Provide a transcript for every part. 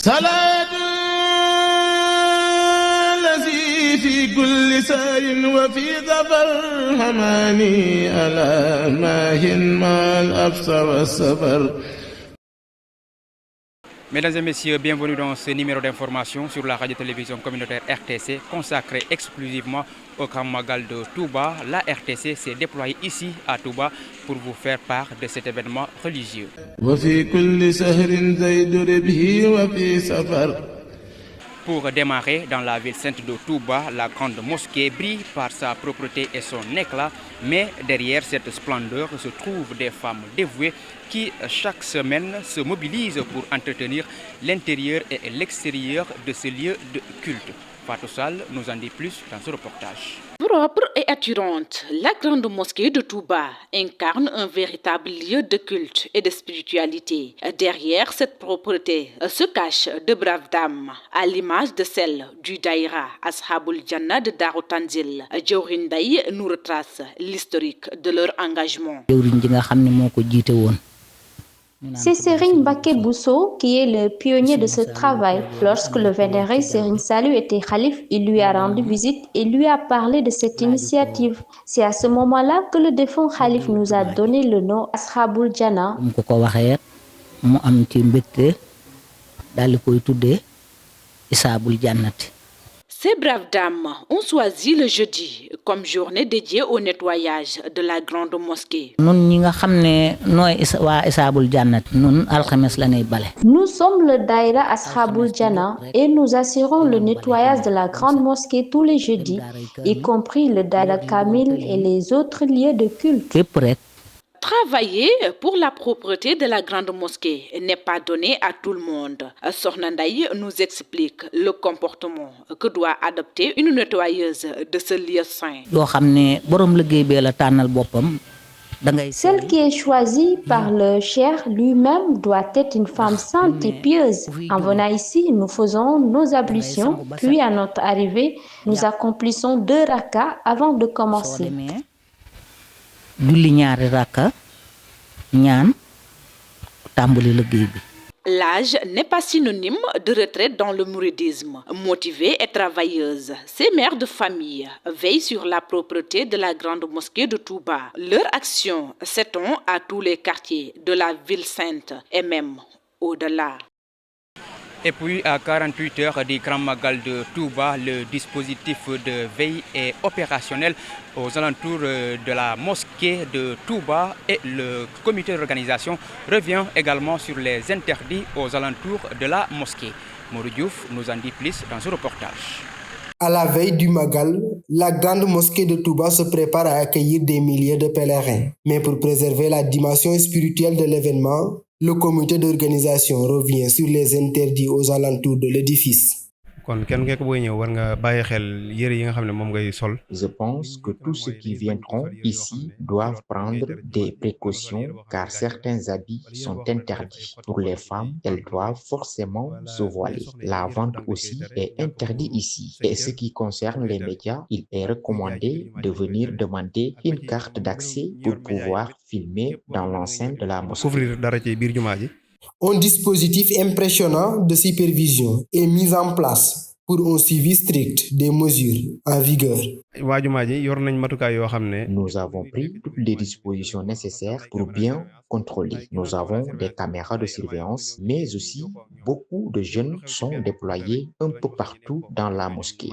في كل سار وفي ظفر هماني ألا ماهن ما الأبص والسفر. Mesdames et messieurs, bienvenue dans ce numéro d'information sur la radio-télévision communautaire RTC consacré exclusivement au Grand Magal de Touba. La RTC s'est déployée ici à Touba pour vous faire part de cet événement religieux. Pour démarrer dans la ville sainte de Touba, la grande mosquée brille par sa propreté et son éclat, mais derrière cette splendeur se trouvent des femmes dévouées qui chaque semaine se mobilisent pour entretenir l'intérieur et l'extérieur de ce lieu de culte. Fatou Sall nous en dit plus dans ce reportage. Propre et attirante, la grande mosquée de Touba incarne un véritable lieu de culte et de spiritualité. Derrière cette propreté se cachent de braves dames, à l'image de celle du Daïra Ashabul Jannah de Darou Tanzil. Djawrin Day nous retrace l'historique de leur engagement. C'est Serigne Mbacké Bousso qui est le pionnier de ce travail. Lorsque le vénéré Serigne Saliou était khalife, il lui a rendu visite et lui a parlé de cette initiative. C'est à ce moment-là que le défunt khalife nous a donné le nom Ashabul Jannah. Ces braves dames ont choisi le jeudi comme journée dédiée au nettoyage de la grande mosquée. Nous sommes le Daïra Ashabul Jannah et nous assurons le nettoyage de la grande mosquée tous les jeudis, y compris le Daïra Kamil et les autres lieux de culte. Travailler pour la propreté de la grande mosquée n'est pas donné à tout le monde. Sokhna Ndaye nous explique le comportement que doit adopter une nettoyeuse de ce lieu saint. Celle qui est choisie par le cheikh lui-même doit être une femme sainte et pieuse. En venant ici, nous faisons nos ablutions, puis à notre arrivée, nous accomplissons 2 rakas avant de commencer. L'âge n'est pas synonyme de retraite dans le mouridisme. Motivée et travailleuse, ces mères de famille veillent sur la propreté de la grande mosquée de Touba. Leur action s'étend à tous les quartiers de la ville sainte et même au-delà. Et puis à 48 heures du Grand Magal de Touba, le dispositif de veille est opérationnel aux alentours de la mosquée de Touba et le comité d'organisation revient également sur les interdits aux alentours de la mosquée. Modou Diouf nous en dit plus dans ce reportage. À la veille du Magal, la grande mosquée de Touba se prépare à accueillir des milliers de pèlerins. Mais pour préserver la dimension spirituelle de l'événement, le comité d'organisation revient sur les interdits aux alentours de l'édifice. Je pense que tous ceux qui viendront ici doivent prendre des précautions car certains habits sont interdits. Pour les femmes, elles doivent forcément se voiler. La vente aussi est interdite ici. Et ce qui concerne les médias, il est recommandé de venir demander une carte d'accès pour pouvoir filmer dans l'enceinte de la mosquée. Un dispositif impressionnant de supervision est mis en place pour un suivi strict des mesures en vigueur. Nous avons pris toutes les dispositions nécessaires pour bien contrôler. Nous avons des caméras de surveillance, mais aussi beaucoup de jeunes sont déployés un peu partout dans la mosquée.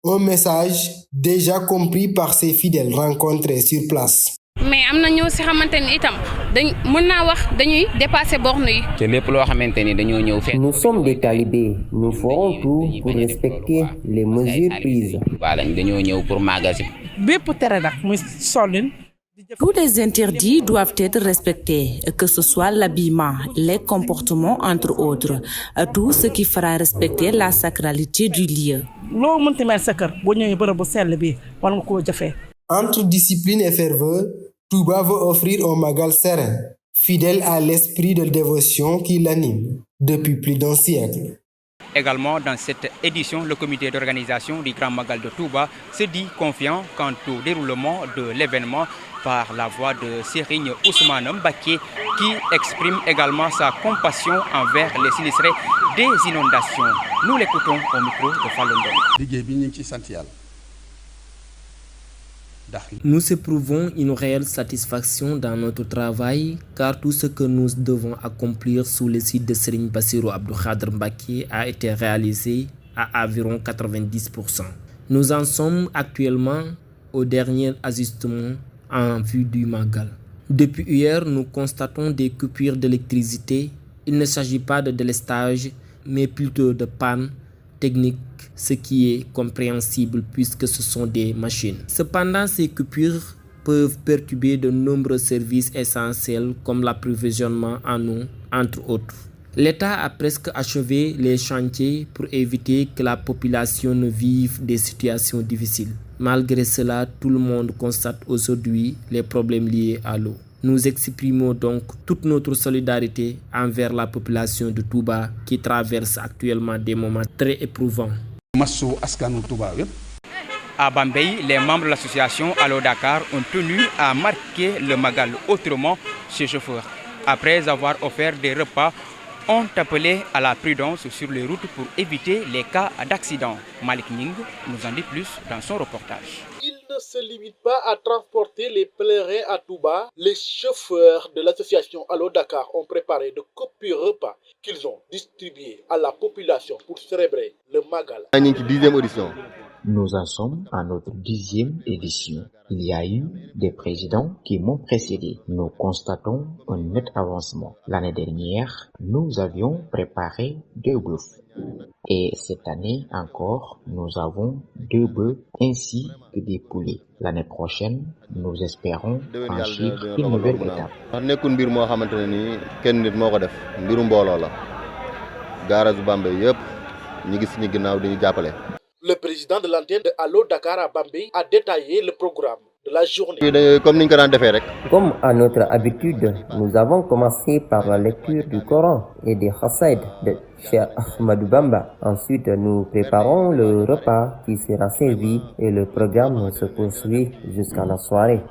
Un message déjà compris par ces fidèles rencontrés sur place. Mais amna ñoo ci xamanteni itam dañ mëna wax dañuy dépasser borne yi. Té lépp lo xamanteni dañoo ñëw fekk. Nous sommes des talibés, nous ferons tout pour respecter les mesures prises. Voilà, dañoo ñëw pour magasin. Bépp téré nak muy solin. Tous les interdits doivent être respectés, que ce soit l'habillement, les comportements entre autres, tout ce qui fera respecter la sacralité du lieu. Lo mënti mel sa kër bo ñëwé bërëb bu sell bi war nga ko jëfé. Entre discipline et ferveur, Touba veut offrir un Magal serein, fidèle à l'esprit de dévotion qui l'anime depuis plus d'un siècle. Également, dans cette édition, le comité d'organisation du Grand Magal de Touba se dit confiant quant au déroulement de l'événement par la voix de Serigne Ousmane Mbacké qui exprime également sa compassion envers les sinistrés des inondations. Nous l'écoutons au micro de Fallou Ndong. Nous éprouvons une réelle satisfaction dans notre travail car tout ce que nous devons accomplir sous le site de Serigne Bassirou Abdou Khadre Mbacké a été réalisé à environ 90%. Nous en sommes actuellement au dernier ajustement en vue du Magal. Depuis hier, nous constatons des coupures d'électricité. Il ne s'agit pas de délestage, mais plutôt de panne technique, ce qui est compréhensible puisque ce sont des machines. Cependant, ces coupures peuvent perturber de nombreux services essentiels comme l'approvisionnement en eau, entre autres. L'État a presque achevé les chantiers pour éviter que la population ne vive des situations difficiles. Malgré cela, tout le monde constate aujourd'hui les problèmes liés à l'eau. Nous exprimons donc toute notre solidarité envers la population de Touba qui traverse actuellement des moments très éprouvants. À Bambey, les membres de l'association Allo Dakar ont tenu à marquer le Magal autrement chez chauffeurs. Après avoir offert des repas, ont appelé à la prudence sur les routes pour éviter les cas d'accident. Malik Ning nous en dit plus dans son reportage. Il ne se limite pas à transporter les pèlerins à Touba. Les chauffeurs de l'association Allo Dakar ont préparé de copieux repas qu'ils ont distribués à la population pour célébrer le Magal. Nous en sommes à notre 10e édition. Il y a eu des présidents qui m'ont précédé. Nous constatons un net avancement. L'année dernière, nous avions préparé 2 bœufs. Et cette année encore, nous avons 2 bœufs ainsi que des poulets. L'année prochaine, nous espérons franchir une nouvelle étape. Le président de l'antenne de Allo Dakar à Bambey a détaillé le programme de la journée. Comme à notre habitude, nous avons commencé par la lecture du Coran et des Khasaïd de Cheikh Ahmadou Bamba. Ensuite, nous préparons le repas qui sera servi et le programme se poursuit jusqu'à la soirée.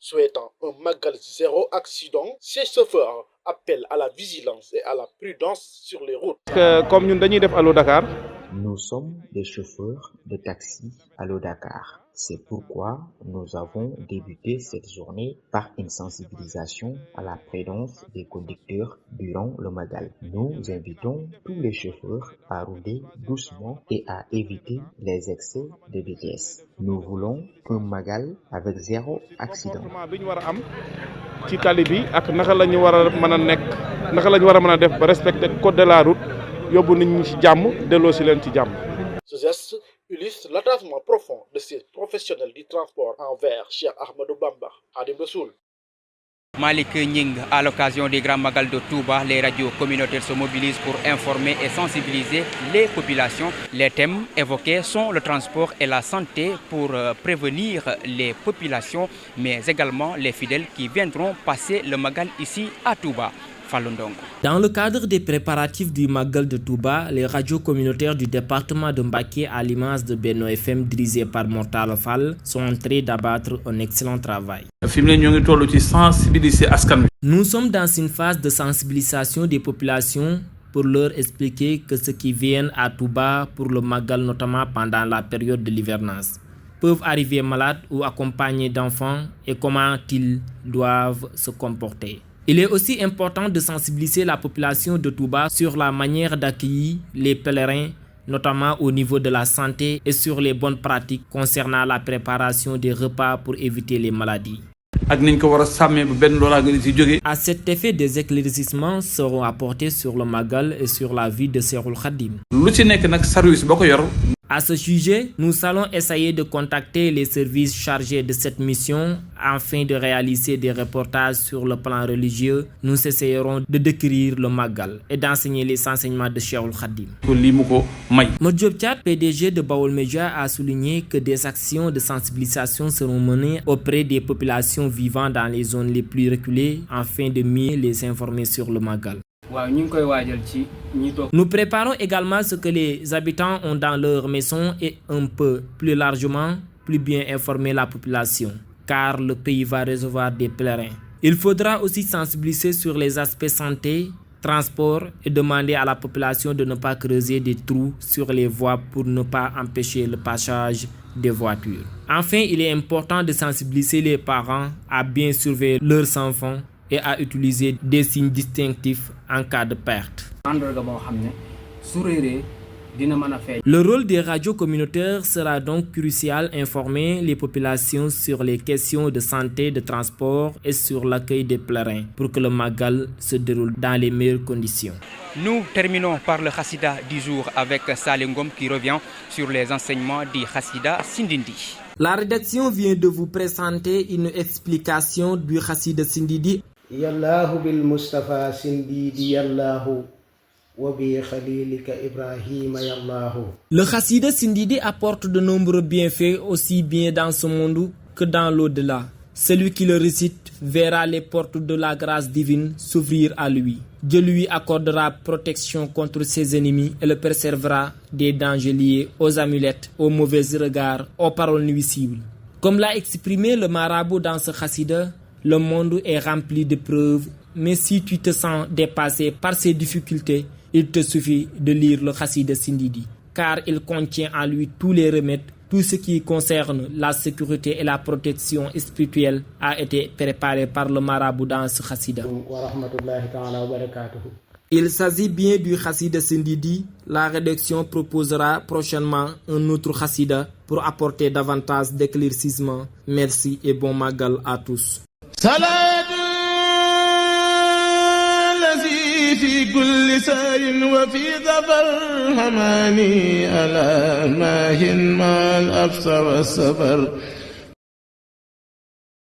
Souhaitant un Magal zéro accident, ces chauffeurs appellent à la vigilance et à la prudence sur les routes. Comme nous faisons Allo Dakar, nous sommes des chauffeurs de taxi Allo Dakar. C'est pourquoi nous avons débuté cette journée par une sensibilisation à la prudence des conducteurs durant le Magal. Nous invitons tous les chauffeurs à rouler doucement et à éviter les excès de vitesse. Nous voulons un Magal avec 0 accident. Ce geste illustre l'attachement profond de ces professionnels du transport envers Cheikh Ahmadou Bamba, Khadim Rassoul. Malik Ning, à l'occasion des Grands Magal de Touba, les radios communautaires se mobilisent pour informer et sensibiliser les populations. Les thèmes évoqués sont le transport et la santé pour prévenir les populations, mais également les fidèles qui viendront passer le Magal ici à Touba. Dans le cadre des préparatifs du Magal de Touba, les radios communautaires du département de Mbacké à l'image de Benno FM dirigées par Mortal Fall sont en train d'abattre un excellent travail. Nous sommes dans une phase de sensibilisation des populations pour leur expliquer que ceux qui viennent à Touba pour le Magal, notamment pendant la période de l'hivernage, peuvent arriver malades ou accompagnés d'enfants et comment ils doivent se comporter. Il est aussi important de sensibiliser la population de Touba sur la manière d'accueillir les pèlerins, notamment au niveau de la santé et sur les bonnes pratiques concernant la préparation des repas pour éviter les maladies. À cet effet, des éclaircissements seront apportés sur le Magal et sur la vie de Cheikhoul Khadim. À ce sujet, nous allons essayer de contacter les services chargés de cette mission afin de réaliser des reportages sur le plan religieux. Nous essayerons de décrire le Magal et d'enseigner les enseignements de Cheikhoul Khadim. Modjob Thiat, PDG de Baol Media, a souligné que des actions de sensibilisation seront menées auprès des populations vivant dans les zones les plus reculées afin de mieux les informer sur le Magal. Nous préparons également ce que les habitants ont dans leur maison et un peu plus largement, plus bien informer la population, car le pays va recevoir des pèlerins. Il faudra aussi sensibiliser sur les aspects santé, transport et demander à la population de ne pas creuser des trous sur les voies pour ne pas empêcher le passage des voitures. Enfin, il est important de sensibiliser les parents à bien surveiller leurs enfants et à utiliser des signes distinctifs en cas de perte. Le rôle des radios communautaires sera donc crucial, informer les populations sur les questions de santé, de transport et sur l'accueil des pèlerins pour que le Magal se déroule dans les meilleures conditions. Nous terminons par le Hassida du jour avec Salingom qui revient sur les enseignements du Hassida Sindindi. La rédaction vient de vous présenter une explication du Hassida Sindidi. Yallahu bil Mustafa Sindidi Yallahu. Le Hassida Sindidi apporte de nombreux bienfaits aussi bien dans ce monde que dans l'au-delà. Celui qui le récite verra les portes de la grâce divine s'ouvrir à lui. Dieu lui accordera protection contre ses ennemis et le préservera des dangers liés aux amulettes, aux mauvais regards, aux paroles nuisibles. Comme l'a exprimé le marabout dans ce Hassida, le monde est rempli d'épreuves, mais si tu te sens dépassé par ces difficultés, il te suffit de lire le Hassida Sindidi, car il contient en lui tous les remèdes, tout ce qui concerne la sécurité et la protection spirituelle a été préparé par le marabout dans ce Hassida. Il s'agit bien du Hassida Sindidi. La rédaction proposera prochainement un autre Hassida pour apporter davantage d'éclaircissement. Merci et bon Magal à tous. في كل سار وفي ظفر هماني ألا ماهن ما الأبصر والسفر